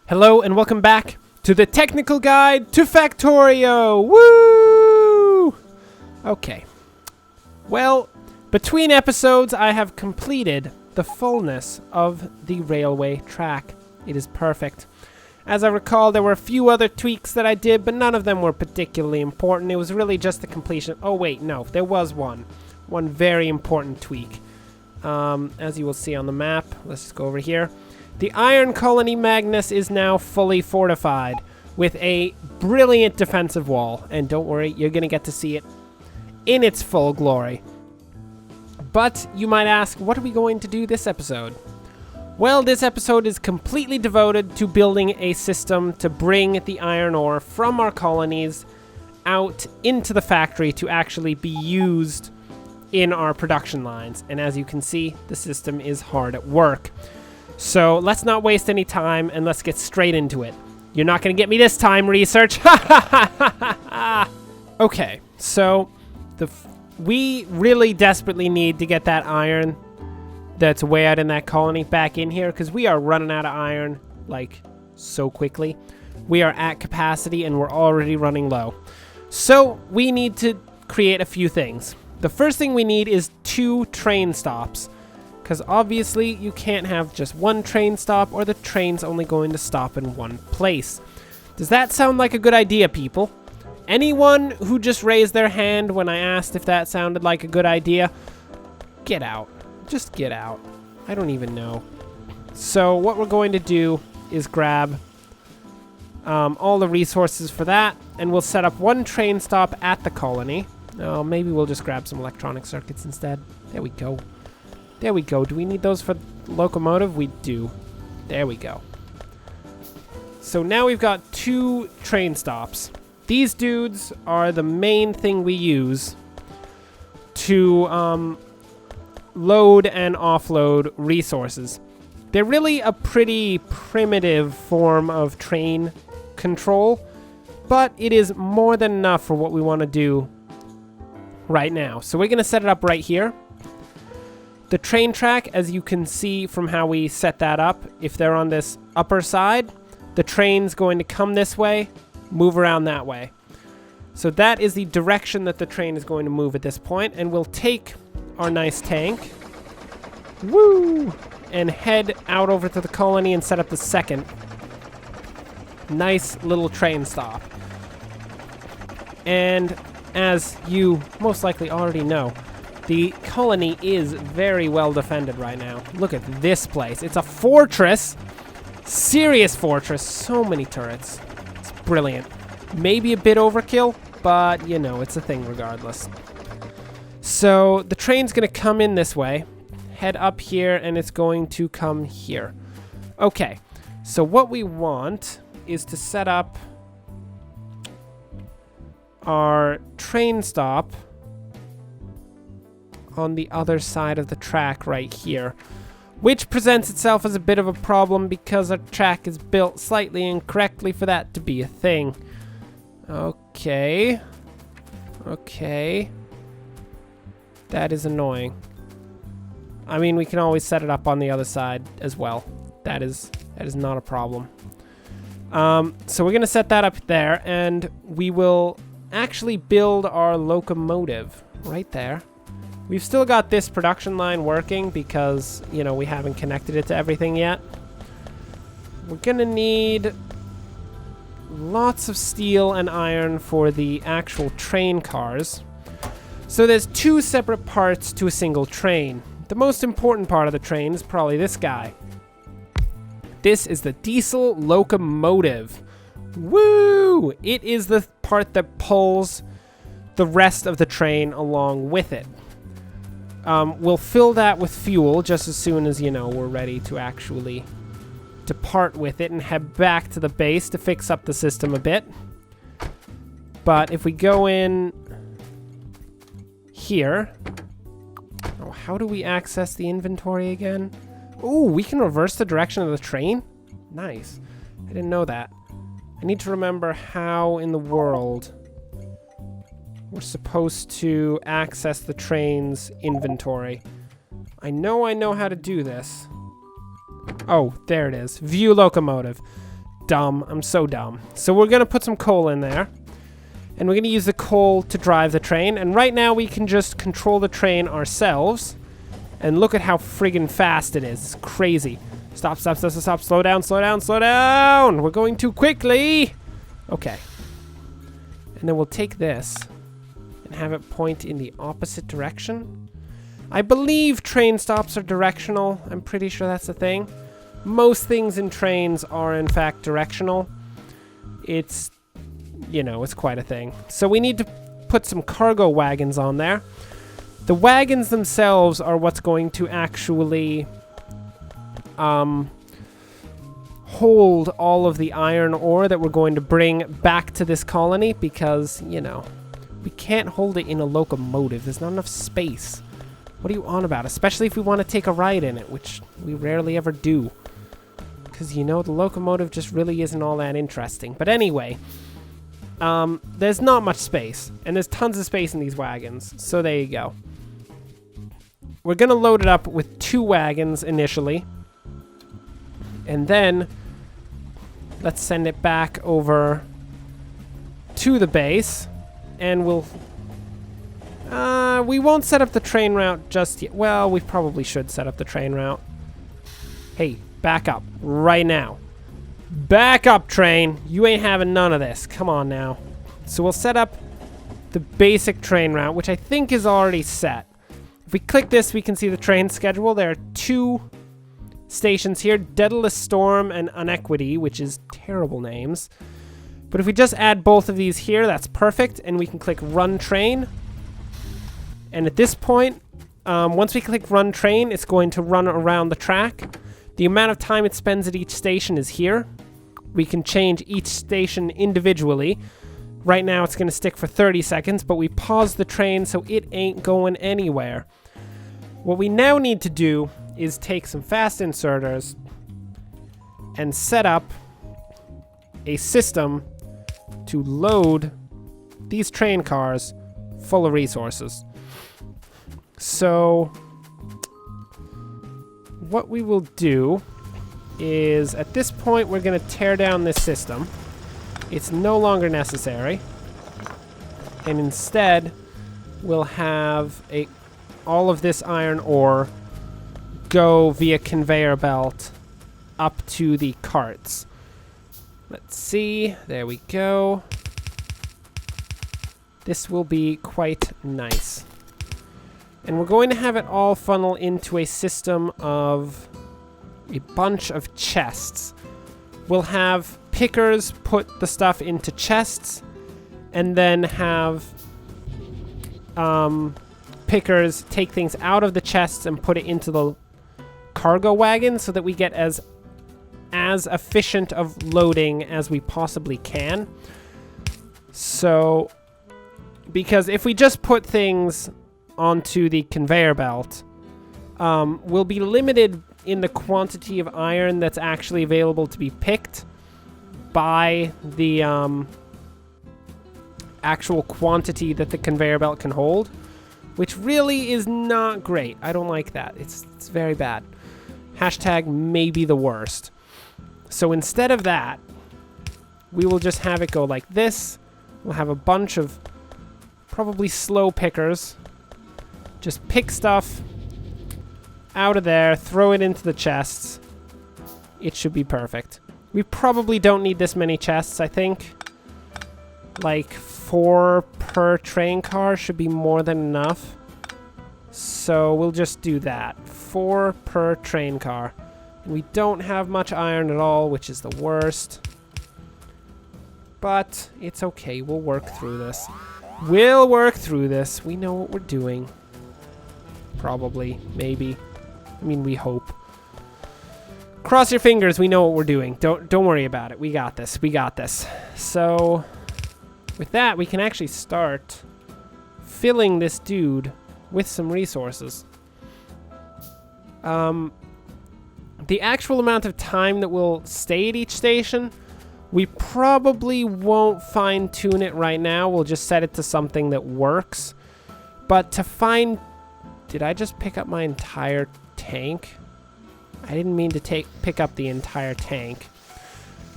Hello and welcome back to the technical guide to Factorio. Woo! Okay. Well, between episodes, I have completed the fullness of the railway track. It is perfect. As I recall, there were a few other tweaks that I did, but none of them were particularly important. It was really just the completion. Oh wait, no, there was one very important tweak. As you will see on the map, let's just go over here. The Iron Colony Magnus is now fully fortified with a brilliant defensive wall. And don't worry, you're going to get to see it in its full glory. But you might ask, what are we going to do this episode? Well, this episode is completely devoted to building a system to bring the iron ore from our colonies out into the factory to actually be used in our production lines. And as you can see, the system is hard at work. So let's not waste any time and let's get straight into it. You're not going to get me this time, research. Okay, so we really desperately need to get that iron that's way out in that colony back in here because we are running out of iron like so quickly. We are at capacity and we're already running low. So we need to create a few things. The first thing we need is 2 train stops. Because obviously you can't have just one train stop or the train's only going to stop in one place. Does that sound like a good idea, people? Anyone who just raised their hand when I asked if that sounded like a good idea, get out. Just get out. I don't even know. So what we're going to do is grab all the resources for that, and we'll set up 1 train stop at the colony. Oh, maybe we'll just grab some electronic circuits instead. There we go. There we go. Do we need those for locomotive? We do. There we go. So now we've got 2 train stops. These dudes are the main thing we use to load and offload resources. They're really a pretty primitive form of train control, but it is more than enough for what we want to do right now. So we're going to set it up right here. The train track, as you can see from how we set that up, if they're on this upper side, the train's going to come this way, move around that way. So that is the direction that the train is going to move at this point, and we'll take our nice tank, woo, and head out over to the colony and set up the second nice little train stop. And as you most likely already know, the colony is very well defended right now. Look at this place. It's a fortress. Serious fortress. So many turrets. It's brilliant. Maybe a bit overkill, but you know, it's a thing regardless. So the train's going to come in this way, head up here, and it's going to come here. Okay, so what we want is to set up our train stop on the other side of the track right here, which presents itself as a bit of a problem because our track is built slightly incorrectly for that to be a thing. Okay. That is annoying. I mean, we can always set it up on the other side as well. That is not a problem. So we're gonna set that up there, and we will actually build our locomotive right there. We've still got this production line working because, you know, we haven't connected it to everything yet. We're gonna need lots of steel and iron for the actual train cars. So there's 2 separate parts to a single train. The most important part of the train is probably this guy. This is the diesel locomotive. Woo! It is the part that pulls the rest of the train along with it. We'll fill that with fuel just as soon as, you know, we're ready to actually depart with it and head back to the base to fix up the system a bit. But if we go in here... Oh, how do we access the inventory again? Ooh, we can reverse the direction of the train? Nice. I didn't know that. I need to remember how in the world we're supposed to access the train's inventory. I know how to do this. Oh, there it is. View locomotive. dumb. I'm so dumb. So we're going to put some coal in there. And we're going to use the coal to drive the train. And right now we can just control the train ourselves. And look at how friggin' fast it is. It's crazy. Stop, stop, stop, stop, stop. Slow down, slow down, slow down. We're going too quickly. Okay. And then we'll take this and have it point in the opposite direction. I believe train stops are directional. I'm pretty sure that's the thing. Most things in trains are, in fact, directional. It's, you know, it's quite a thing. So we need to put some cargo wagons on there. The wagons themselves are what's going to actually hold all of the iron ore that we're going to bring back to this colony because, you know, we can't hold it in a locomotive. There's not enough space. What are you on about? Especially if we want to take a ride in it, which we rarely ever do. Because, you know, the locomotive just really isn't all that interesting. But anyway, there's not much space. And there's tons of space in these wagons. So there you go. We're going to load it up with 2 wagons initially. And then let's send it back over to the base. And we'll... we won't set up the train route just yet. Well, we probably should set up the train route. Hey, back up right now. Back up, train. You ain't having none of this. Come on now. So we'll set up the basic train route, which I think is already set. If we click this, we can see the train schedule. There are 2 stations here, Daedalus Storm and Unequity, which is terrible names. But if we just add both of these here, that's perfect. And we can click Run Train. And at this point, once we click Run Train, it's going to run around the track. The amount of time it spends at each station is here. We can change each station individually. Right now, it's going to stick for 30 seconds, but we pause the train so it ain't going anywhere. What we now need to do is take some fast inserters and set up a system to load these train cars full of resources. So what we will do is at this point we're going to tear down this system. It's no longer necessary. And instead we'll have all of this iron ore go via conveyor belt up to the carts. Let's see. There we go. This will be quite nice. And we're going to have it all funnel into a system of a bunch of chests. We'll have pickers put the stuff into chests, and then have pickers take things out of the chests and put it into the cargo wagon so that we get as efficient of loading as we possibly can. So, because if we just put things onto the conveyor belt, we'll be limited in the quantity of iron that's actually available to be picked by the actual quantity that the conveyor belt can hold, which really is not great. I don't like that. It's very bad. Hashtag maybe the worst. So instead of that, we will just have it go like this. We'll have a bunch of probably slow pickers just pick stuff out of there, throw it into the chests. It should be perfect. We probably don't need this many chests, I think. Like 4 per train car should be more than enough. So we'll just do that. 4 per train car. And we don't have much iron at all, which is the worst. But it's okay. We'll work through this. We'll work through this. We know what we're doing. Probably. Maybe. I mean, we hope. Cross your fingers. We know what we're doing. Don't worry about it. We got this. We got this. So, with that, we can actually start filling this dude with some resources. The actual amount of time that we'll stay at each station, we probably won't fine-tune it right now. We'll just set it to something that works. But to find... Did I just pick up my entire tank? I didn't mean to pick up the entire tank.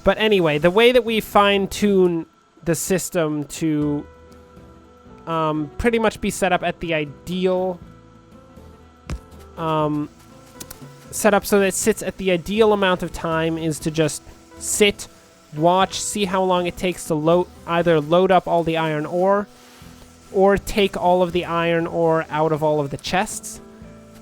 But anyway, the way that we fine-tune the system to pretty much be set up at the ideal setup so that it sits at the ideal amount of time is to just sit, watch, see how long it takes to either load up all the iron ore or take all of the iron ore out of all of the chests.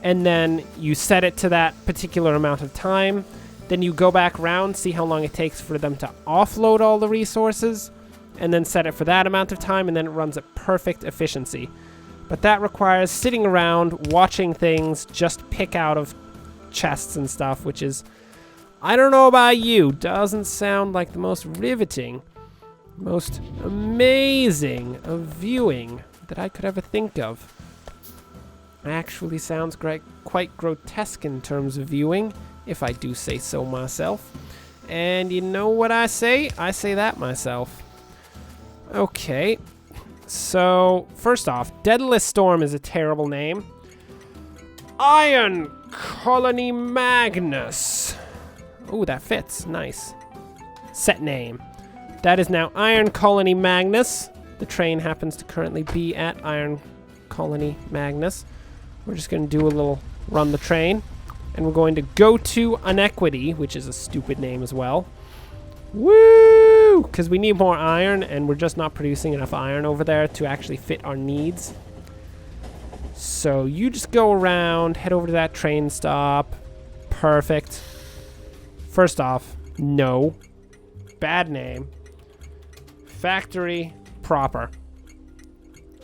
And then you set it to that particular amount of time. Then you go back around, see how long it takes for them to offload all the resources, and then set it for that amount of time, and then it runs at perfect efficiency. But that requires sitting around, watching things just pick out of chests and stuff, which is, I don't know about you, doesn't sound like the most riveting, most amazing of viewing that I could ever think of. Actually sounds quite grotesque in terms of viewing, if I do say so myself. And you know what I say? I say that myself. Okay, so first off, Deadless Storm is a terrible name. Iron Colony Magnus. Ooh, that fits. Nice. Set name. That is now Iron Colony Magnus. The train happens to currently be at Iron Colony Magnus. We're just going to do a little run the train. And we're going to go to Inequity, which is a stupid name as well. Woo! Because we need more iron, and we're just not producing enough iron over there to actually fit our needs. So you just go around, head over to that train stop. Perfect. First off, no. Bad name. Factory proper.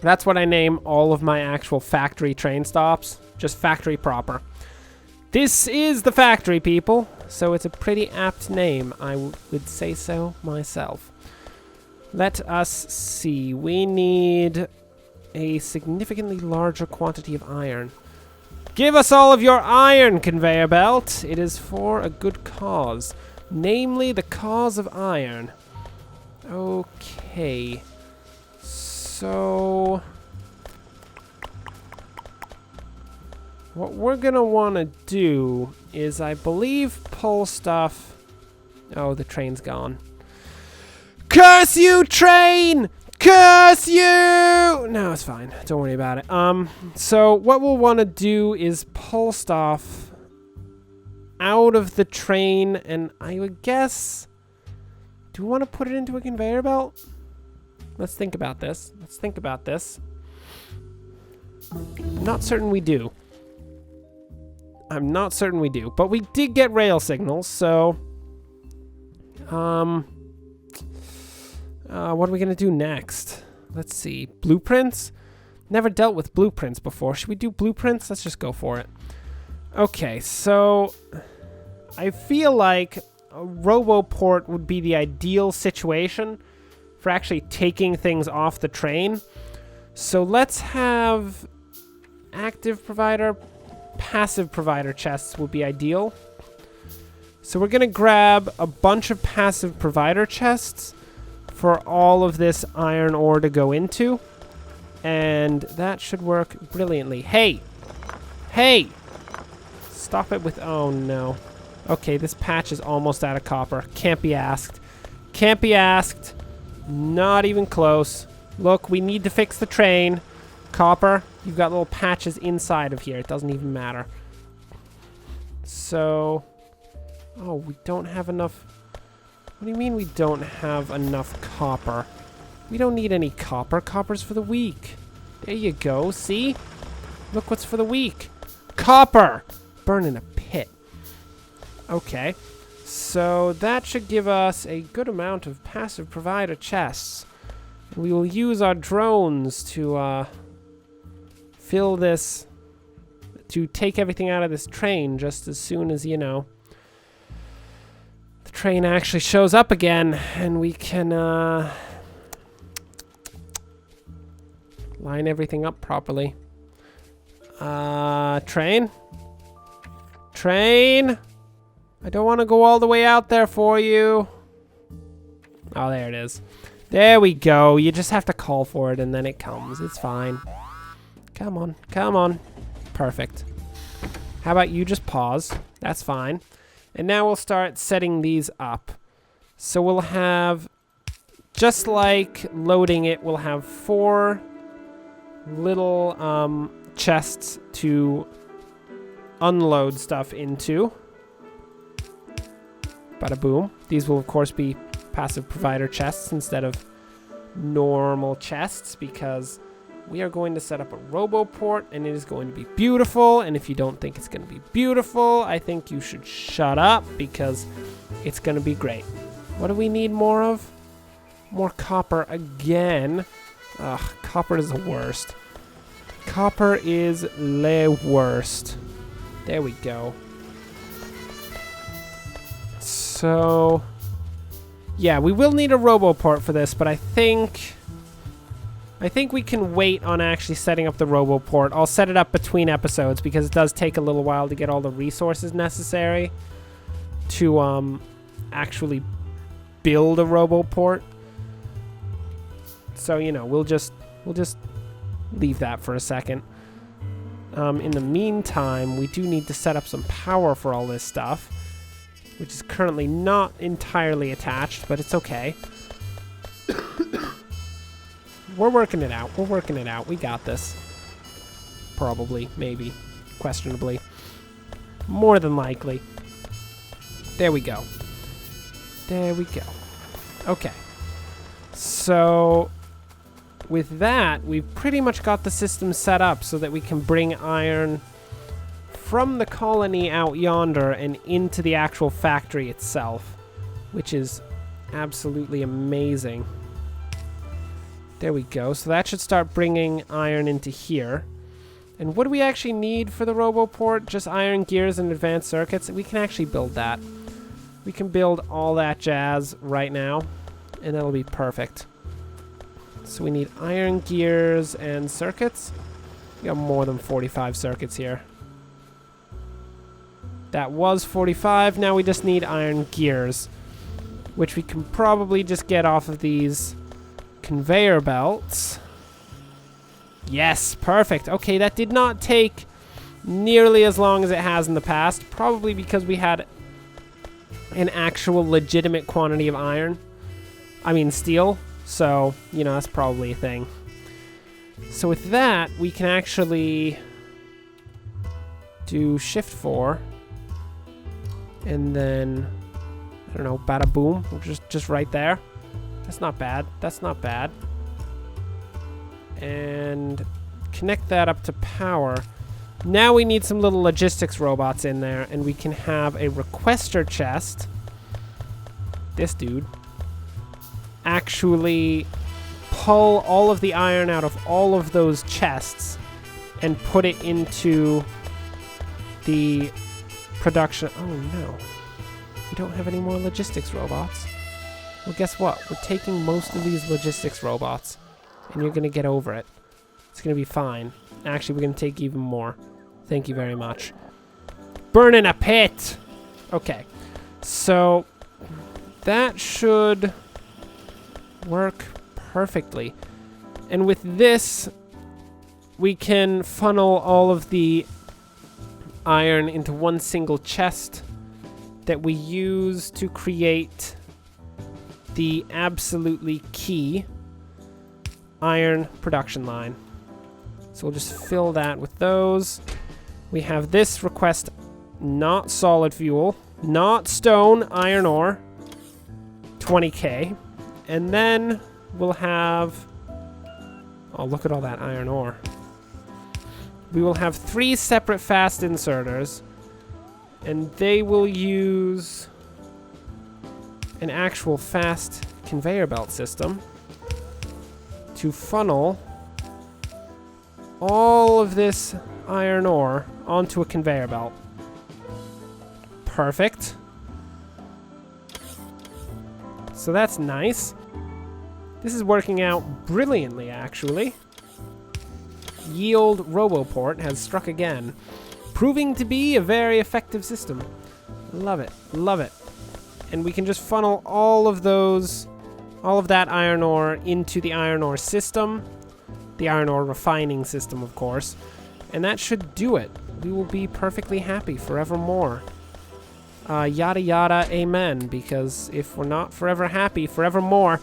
That's what I name all of my actual factory train stops. Just factory proper. This is the factory, people. So it's a pretty apt name. I would say so myself. Let us see. We need a significantly larger quantity of iron. Give us all of your iron, conveyor belt. It is for a good cause. Namely, the cause of iron. Okay. So what we're going to want to do is, I believe, pull stuff. Oh, the train's gone. Curse you, train! Curse you! No, it's fine. Don't worry about it. So what we'll want to do is pull stuff out of the train, and I would guess, do we want to put it into a conveyor belt? Let's think about this. Let's think about this. Not certain we do. I'm not certain we do, but we did get rail signals, so what are we gonna do next? Let's see. Blueprints? Never dealt with blueprints before. Should we do blueprints? Let's just go for it. Okay, so I feel like a RoboPort would be the ideal situation for actually taking things off the train. So let's have active provider, passive provider chests would be ideal. So we're gonna grab a bunch of passive provider chests for all of this iron ore to go into, and that should work brilliantly. Hey! Hey! Stop it with... oh no. Okay, this patch is almost out of copper. Can't be asked. Can't be asked. Not even close. Look, we need to fix the train. Copper, you've got little patches inside of here. It doesn't even matter. So... oh, we don't have enough... what do you mean we don't have enough copper? We don't need any copper. Copper's for the weak. There you go, see? Look what's for the weak. Copper! Burn in a pit. Okay. So that should give us a good amount of passive provider chests. We will use our drones to fill this, to take everything out of this train just as soon as, you know, the train actually shows up again, and we can line everything up properly. Train? Train? I don't want to go all the way out there for you. Oh, there it is. There we go. You just have to call for it, and then it comes. It's fine. Come on. Come on. Perfect. How about you just pause? That's fine. And now we'll start setting these up. So we'll have, just like loading it, we'll have 4 little chests to unload stuff into. Bada boom. These will, of course, be passive provider chests instead of normal chests, because we are going to set up a RoboPort, and it is going to be beautiful. And if you don't think it's going to be beautiful, I think you should shut up, because it's going to be great. What do we need more of? More copper again. Ugh, copper is the worst. Copper is the worst. There we go. So, yeah, we will need a RoboPort for this, but I think we can wait on actually setting up the RoboPort. I'll set it up between episodes, because it does take a little while to get all the resources necessary to actually build a RoboPort. So, you know, we'll just leave that for a second. In the meantime, we do need to set up some power for all this stuff, which is currently not entirely attached, but it's okay. We're working it out. We're working it out. We got this. Probably. Maybe. Questionably. More than likely. There we go. There we go. Okay. So, with that, we've pretty much got the system set up so that we can bring iron from the colony out yonder and into the actual factory itself, which is absolutely amazing. There we go. So that should start bringing iron into here. And what do we actually need for the RoboPort? Just iron gears and advanced circuits. We can actually build that. We can build all that jazz right now, and that'll be perfect. So we need iron gears and circuits. We got more than 45 circuits here. That was 45. Now we just need iron gears, which we can probably just get off of these conveyor belts. Yes, perfect. Okay, that did not take nearly as long as it has in the past, probably because we had an actual legitimate quantity of iron. I mean steel, so, you know, that's probably a thing. So with that, we can actually do shift 4, and then, I don't know, bada boom, just right there. That's not bad. That's not bad. And connect that up to power. Now we need some little logistics robots in there, and we can have a requester chest. This dude actually pull all of the iron out of all of those chests and put it into the production. Oh no, we don't have any more logistics robots. Well, guess what? We're taking most of these logistics robots, and you're gonna get over it. It's gonna be fine. Actually, we're gonna take even more. Thank you very much. Burn in a pit! Okay, so that should work perfectly. And with this, we can funnel all of the iron into one single chest that we use to create the absolutely key iron production line. So we'll just fill that with those. We have this request, not solid fuel, not stone, iron ore, 20k. And then we'll have, oh, look at all that iron ore. We will have 3 separate fast inserters, and they will use an actual fast conveyor belt system to funnel all of this iron ore onto a conveyor belt. Perfect. So that's nice. This is working out brilliantly, actually. Yield RoboPort has struck again, proving to be a very effective system. Love it, love it. And we can just funnel all of that iron ore into the iron ore system, the iron ore refining system, of course, and that should do it. We will be perfectly happy forevermore. Yada yada, amen. Because if we're not forever happy, forevermore,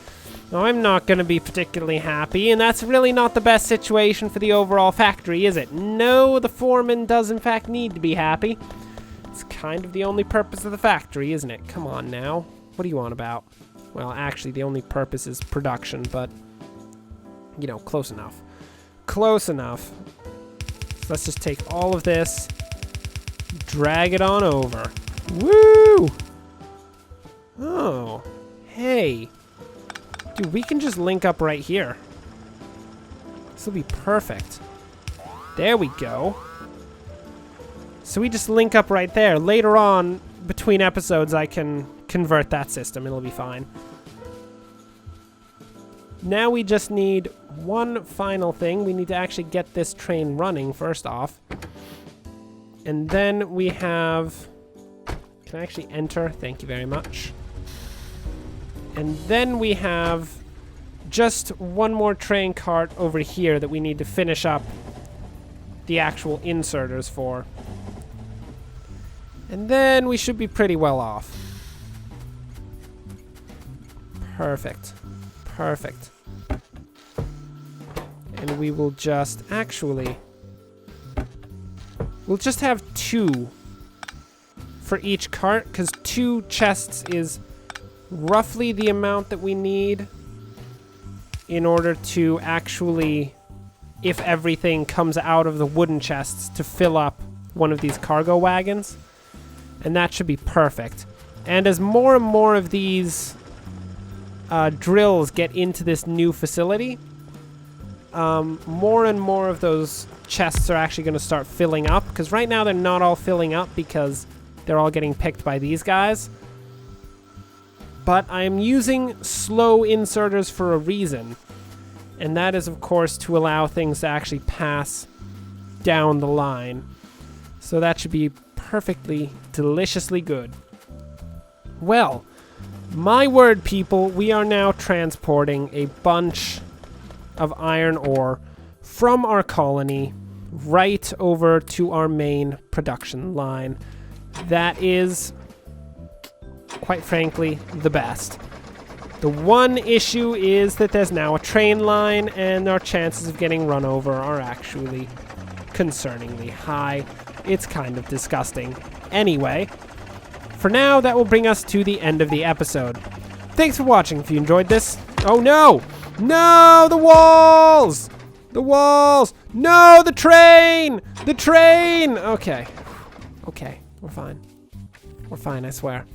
I'm not going to be particularly happy, and that's really not the best situation for the overall factory, is it? No, the foreman does in fact need to be happy. It's kind of the only purpose of the factory, isn't it? Come on now. What are you on about? Well, actually, the only purpose is production, but, you know, close enough. Close enough. So let's just take all of this, drag it on over. Woo! Oh, hey. Dude, we can just link up right here. This will be perfect. There we go. So we just link up right there. Later on, between episodes, I can convert that system. It'll be fine. Now we just need one final thing. We need to actually get this train running first off. And then we have... Can I actually enter? Thank you very much. And then we have just one more train cart over here that we need to finish up the actual inserters for. And then we should be pretty well off. Perfect. Perfect. And we will just actually... We'll just have 2 for each cart, because 2 chests is roughly the amount that we need in order to actually, if everything comes out of the wooden chests, to fill up one of these cargo wagons. And that should be perfect. And as more and more of these drills get into this new facility, more and more of those chests are actually going to start filling up, because right now they're not all filling up because they're all getting picked by these guys. But I'm using slow inserters for a reason, and that is, of course, to allow things to actually pass down the line. So that should be perfectly, deliciously good. Well, my word, people, we are now transporting a bunch of iron ore from our colony right over to our main production line. That is, quite frankly, the best. The one issue is that there's now a train line, and our chances of getting run over are actually concerningly high. It's kind of disgusting. Anyway, for now, that will bring us to the end of the episode. Thanks for watching. If you enjoyed this... Oh, no! No! The walls! The walls! No! The train! The train! Okay. Okay. We're fine. We're fine, I swear.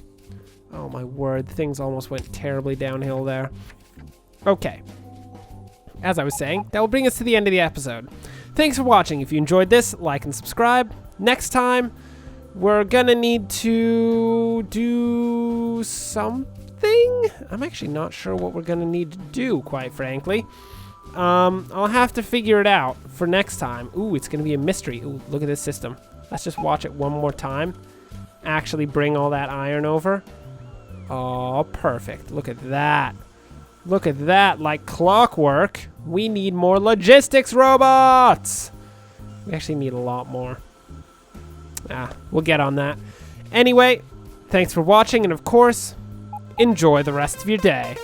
Oh, my word. Things almost went terribly downhill there. Okay. As I was saying, that will bring us to the end of the episode. Thanks for watching. If you enjoyed this, like and subscribe. Next time, we're gonna need to do something. I'm actually not sure what we're gonna need to do, quite frankly. I'll have to figure it out for next time. Ooh, it's gonna be a mystery. Ooh, look at this system. Let's just watch it one more time. Actually bring all that iron over. Oh, perfect. Look at that. Look at that, like clockwork. We need more logistics robots. We actually need a lot more. We'll get on that. Anyway, thanks for watching, and of course, enjoy the rest of your day.